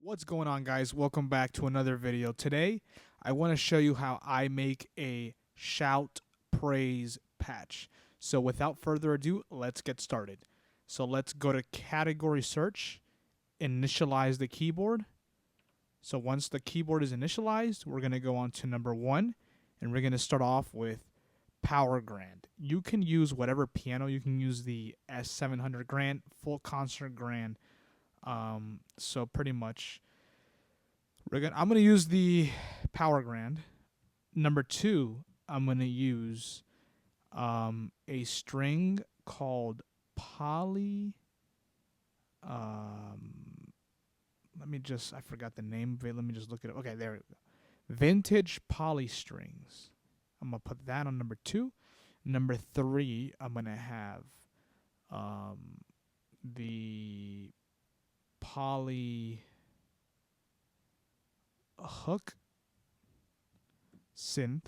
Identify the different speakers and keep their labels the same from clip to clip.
Speaker 1: What's going on, guys? Welcome back to another video. Today I want to show you how I make a shout praise patch. So without further ado, let's get started. So let's go to category search, initialize the keyboard. So once the keyboard is initialized, we're going to go on to number 1, and we're going to start off with Power Grand. You can use whatever piano. You can use the S700 Grand, full concert Grand. So pretty much I'm gonna use the Power Grand. Number 2, I'm gonna use a string called Poly. I forgot the name of it. Let me just look it up. Okay, there we go. Vintage Poly Strings. I'm gonna put that on number 2. Number 3, I'm gonna have the Poly Hook synth.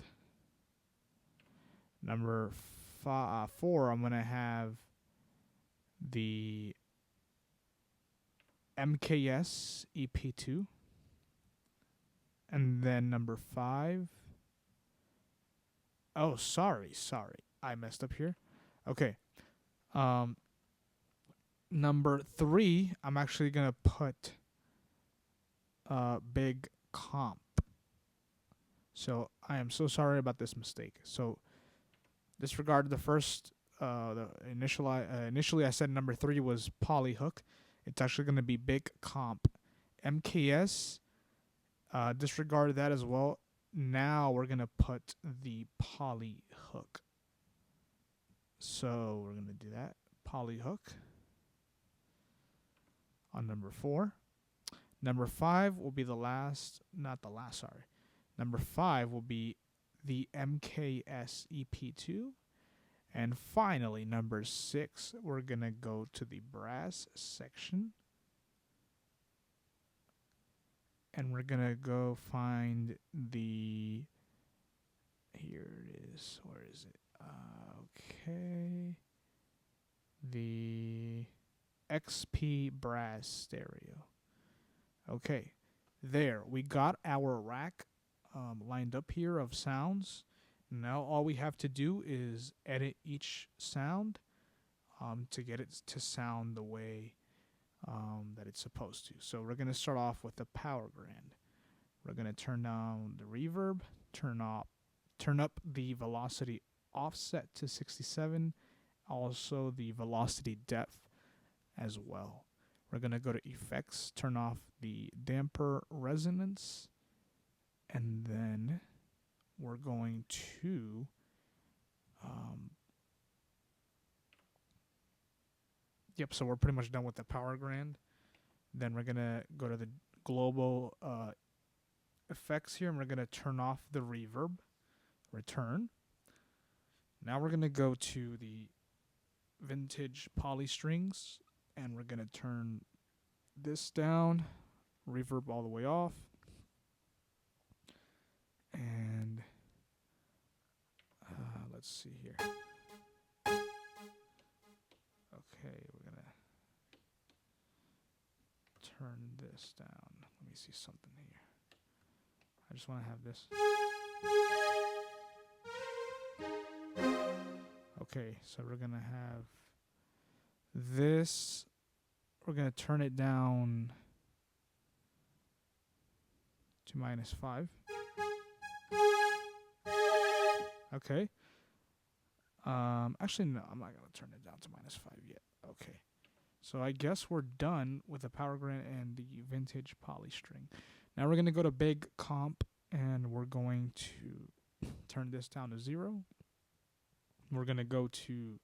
Speaker 1: Number 4, I'm gonna have the MKS EP2, and then number 5. Oh, sorry, I messed up here. Okay. Number 3, I'm actually gonna put big comp. So I am so sorry about this mistake. So disregard the first. Initially I said number 3 was Poly Hook. It's actually going to be big comp. MKS. Disregard that as well. Now we're going to put the Poly Hook. So we're going to do that. Poly Hook on number 4. Number 5 will be the last, not the last, sorry. Number 5 will be the MKS EP2. And finally, number 6, we're going to go to the brass section. And we're going to go find the, here it is, where is it? Okay. The XP brass stereo. Okay, there. We got our rack lined up here of sounds. Now all we have to do is edit each sound to get it to sound the way that it's supposed to. So we're going to start off with the Power Grand. We're going to turn down the reverb, turn up the velocity offset to 67, also the velocity depth as well. We're going to go to effects, turn off the damper resonance, and then we're going to so we're pretty much done with the Power Grand. Then we're going to go to the global effects here, and we're going to turn off the reverb, return. Now we're going to go to the vintage poly strings, and we're going to turn this down, reverb all the way off, and let's see here. Okay, we're going to turn this down. Let me see something here. I just want to have this. Okay, so we're going to have this. We're going to turn it down to -5. Okay. Actually, no, I'm not going to turn it down to -5 yet. Okay. So I guess we're done with the Power Grand and the vintage poly string. Now we're going to go to big comp, and we're going to turn this down to 0. We're going to go to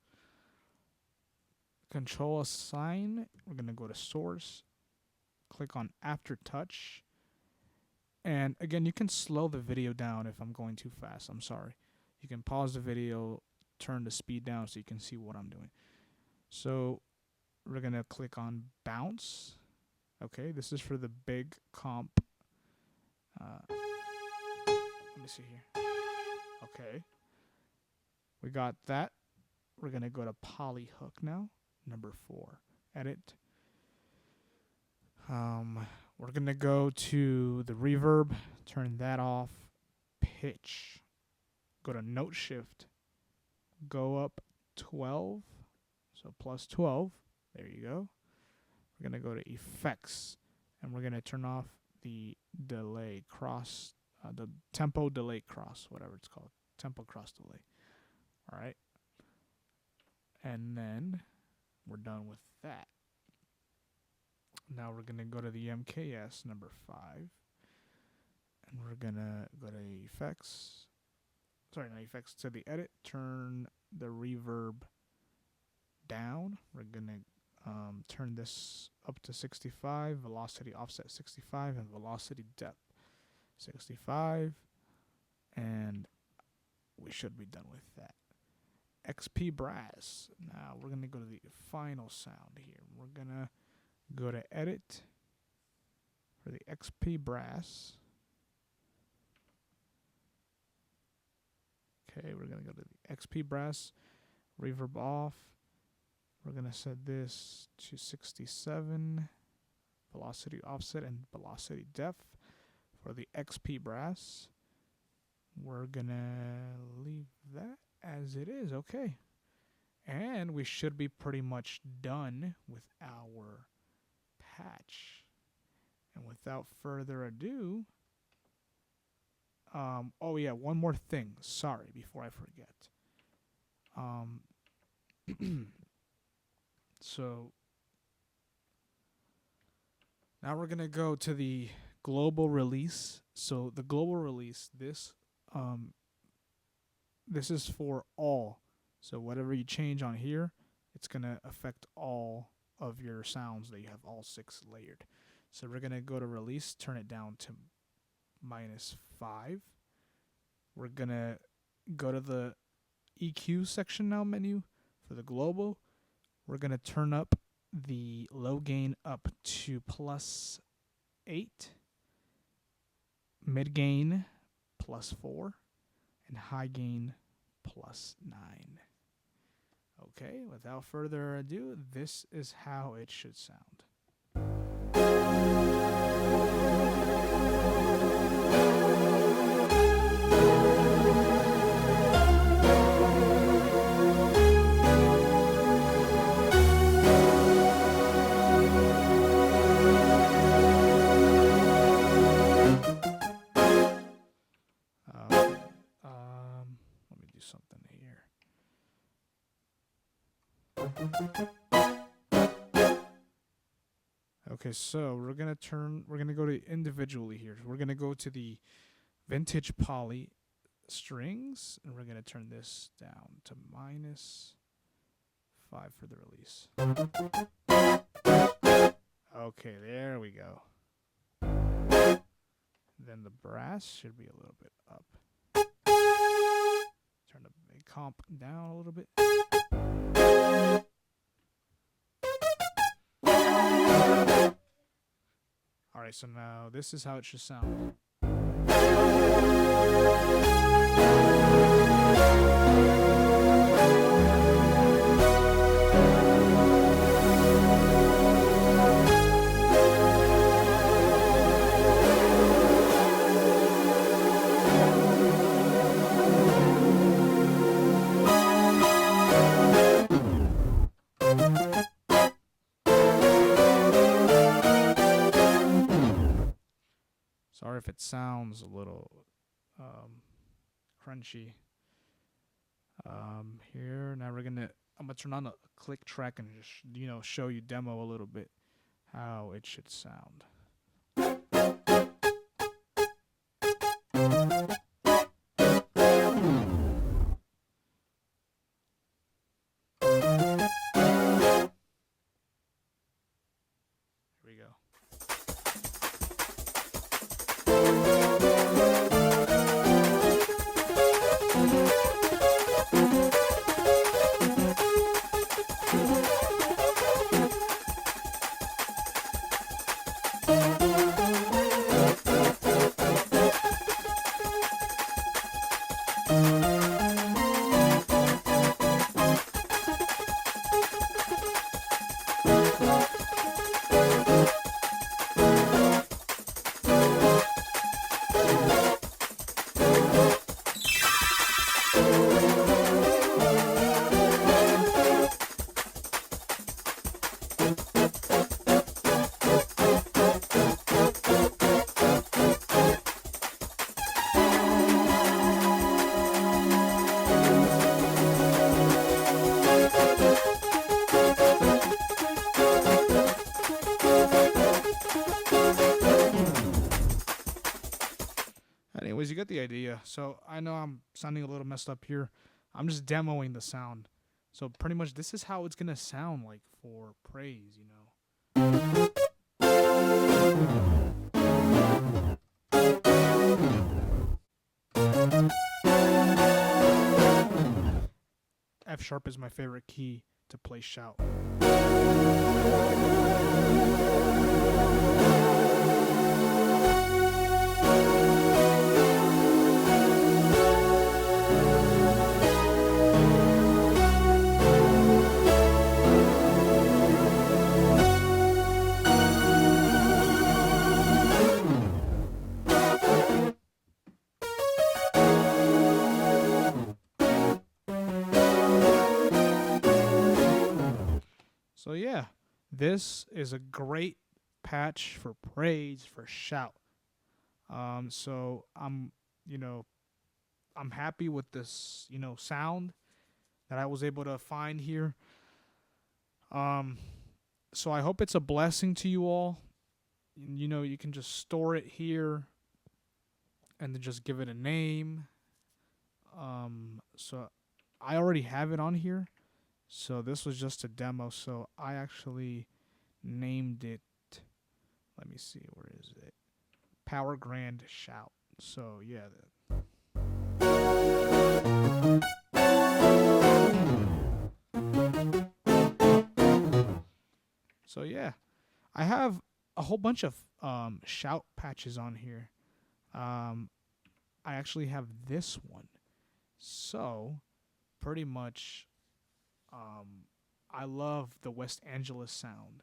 Speaker 1: control assign. We're going to go to source, click on aftertouch. And again, you can slow the video down if I'm going too fast. I'm sorry. You can pause the video, turn the speed down so you can see what I'm doing. So we're going to click on bounce. Okay, this is for the big comp. Let me see here. Okay. We got that. We're going to go to poly hook now. Number 4. Edit. we're going to go to the reverb, turn that off, pitch, go to note shift, go up 12, so plus 12, there you go. We're going to go to effects, and we're going to turn off the delay cross, the tempo delay cross, whatever it's called, tempo cross delay. All right. And then we're done with that. Now we're going to go to the MKS number 5, and we're going to go to effects. Sorry, not effects, to the edit, turn the reverb down. We're going to turn this up to 65, velocity offset 65, and velocity depth 65, and we should be done with that. XP brass. Now we're going to go to the final sound here. We're going to go to edit for the XP brass. Okay, we're going to go to the XP brass, reverb off. We're going to set this to 67, velocity offset and velocity depth for the XP brass. We're going to leave that as it is. Okay. And we should be pretty much done with our patch. And without further ado, oh yeah, one more thing. Sorry, before I forget. So now we're gonna go to the global release. So the global release, this is for all. So whatever you change on here, it's gonna affect all of your sounds that you have all 6 layered. So we're gonna go to release, turn it down to -5. We're gonna go to the EQ section now menu for the global. We're gonna turn up the low gain up to +8, mid gain +4, and high gain +9. Okay, without further ado, this is how it should sound. Let me do something here. Okay, so we're gonna go to individually here. We're gonna go to the vintage poly strings, and we're gonna turn this down to -5 for the release. Okay, there we go. Then the brass should be a little bit up. Turn the comp down a little bit. Alright, so now this is how it should sound. Sorry if it sounds a little crunchy. Here now I'm gonna turn on a click track and just show you demo a little bit how it should sound. Here we go. anyways, you get the idea. So I know I'm sounding a little messed up here. I'm just demoing the sound. So pretty much this is how it's gonna sound like for praise, you know. F sharp is my favorite key to play shout. So yeah, this is a great patch for praise, for shout. So I'm happy with this, sound that I was able to find here. So I hope it's a blessing to you all. You can just store it here and then just give it a name. So I already have it on here. So this was just a demo. So I actually named it. Let me see, where is it? Power Grand Shout. So yeah. So yeah, I have a whole bunch of shout patches on here. I actually have this one. So pretty much, I love the West Angeles sound.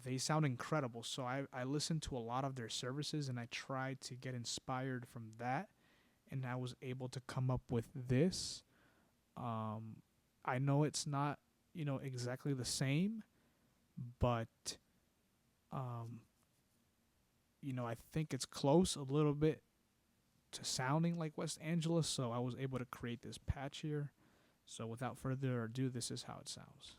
Speaker 1: They sound incredible. So I listened to a lot of their services and I tried to get inspired from that. And I was able to come up with this. I know it's not, exactly the same, but, I think it's close a little bit to sounding like West Angeles. So I was able to create this patch here. So without further ado, this is how it sounds.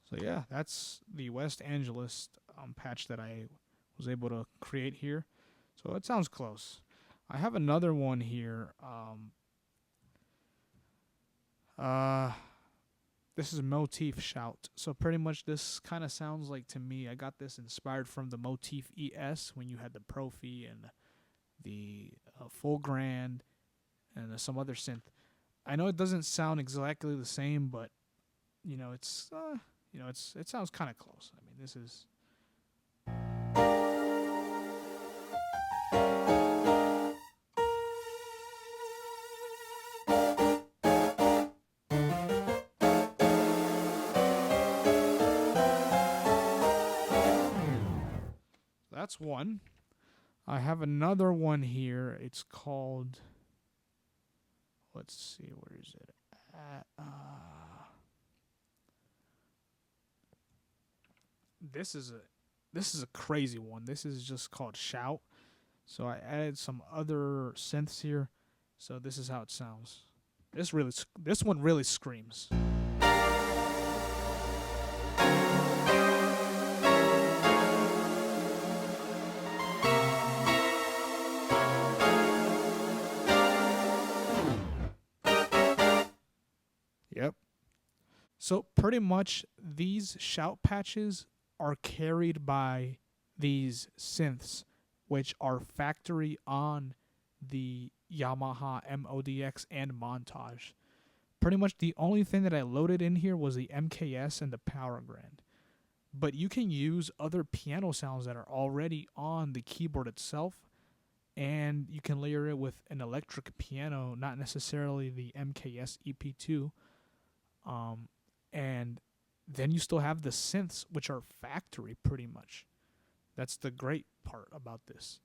Speaker 1: So yeah, that's the West Angeles patch that I was able to create here. So it sounds close. I have another one here. This is Motif Shout. So pretty much this kind of sounds like, to me, I got this inspired from the Motif ES when you had the Profi and the Full Grand and some other synth. I know it doesn't sound exactly the same, but it sounds kind of close. I mean, this is. That's one. I have another one here. It's called. Let's see, where is it at? This is a crazy one. This is just called Shout. So I added some other synths here. So this is how it sounds. This one really screams. Yep. So pretty much these shout patches are carried by these synths, which are factory on the Yamaha Modx and Montage. Pretty much the only thing that I loaded in here was the MKS and the Power Grand. But you can use other piano sounds that are already on the keyboard itself and you can layer it with an electric piano, not necessarily the MKS EP2. And then you still have the synths, which are factory pretty much. That's the great part about this.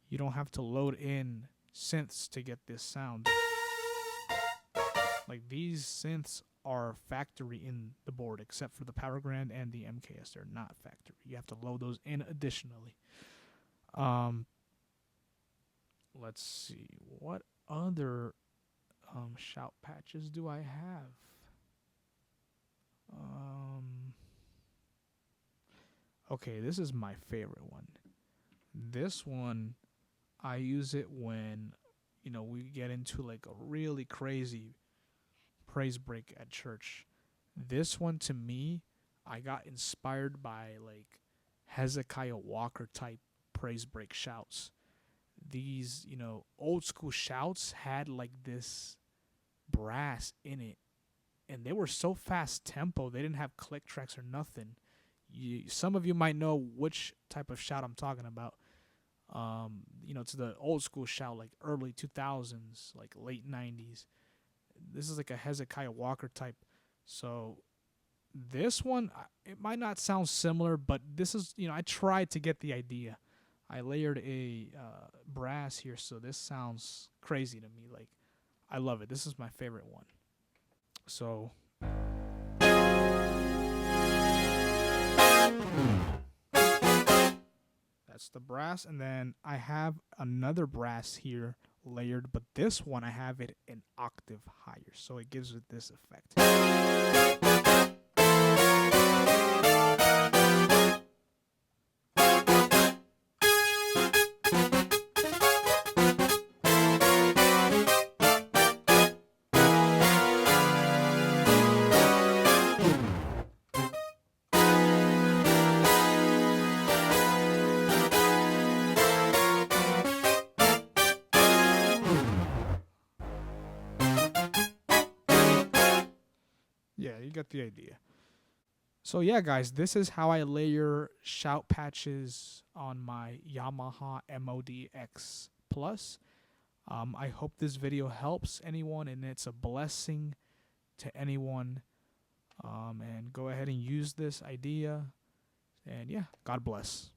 Speaker 1: You don't have to load in synths to get this sound. Like, these synths are factory in the board, except for the Power Grand and the MKS. They're not factory. You have to load those in additionally. Let's see. What other shout patches do I have? Okay, this is my favorite one. This one, I use it when, we get into like a really crazy praise break at church. This one, to me, I got inspired by like Hezekiah Walker type praise break shouts. These, old school shouts had like this brass in it, and they were so fast tempo. They didn't have click tracks or nothing. Some of you might know which type of shout I'm talking about. It's the old school shout, like early 2000s, like late 90s. This is like a Hezekiah Walker type. So this one, it might not sound similar, but this is, I tried to get the idea. I layered a brass here, so this sounds crazy to me. Like, I love it. This is my favorite one. So that's the brass, and then I have another brass here layered, but this one I have it an octave higher, so it gives it this effect. Yeah, you get the idea. So yeah, guys, this is how I layer shout patches on my Yamaha Modx Plus. I hope this video helps anyone, and it's a blessing to anyone. And go ahead and use this idea. And yeah, God bless.